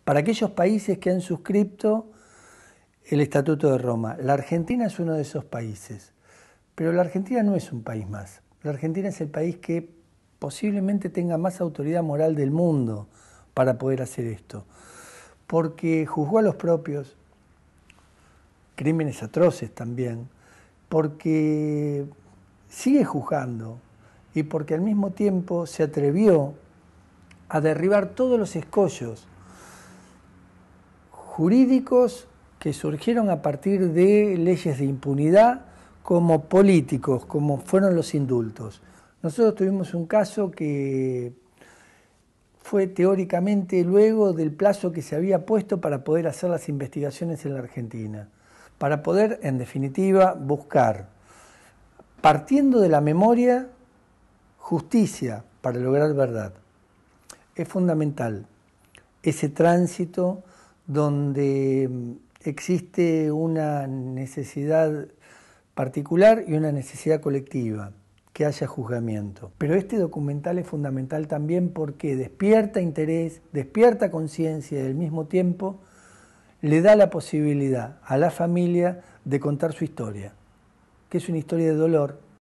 para aquellos países que han suscrito el Estatuto de Roma. La Argentina es uno de esos países, pero la Argentina no es un país más. La Argentina es el país que posiblemente tenga más autoridad moral del mundo para poder hacer esto, porque juzgó a los propios, crímenes atroces también, porque sigue juzgando y porque al mismo tiempo se atrevió a derribar todos los escollos jurídicos que surgieron a partir de leyes de impunidad como políticos, como fueron los indultos. Nosotros tuvimos un caso que fue teóricamente luego del plazo que se había puesto para poder hacer las investigaciones en la Argentina, para poder, en definitiva, buscar, partiendo de la memoria, justicia para lograr verdad. Es fundamental ese tránsito donde existe una necesidad particular y una necesidad colectiva, que haya juzgamiento. Pero este documental es fundamental también porque despierta interés, despierta conciencia y al mismo tiempo le da la posibilidad a la familia de contar su historia, que es una historia de dolor,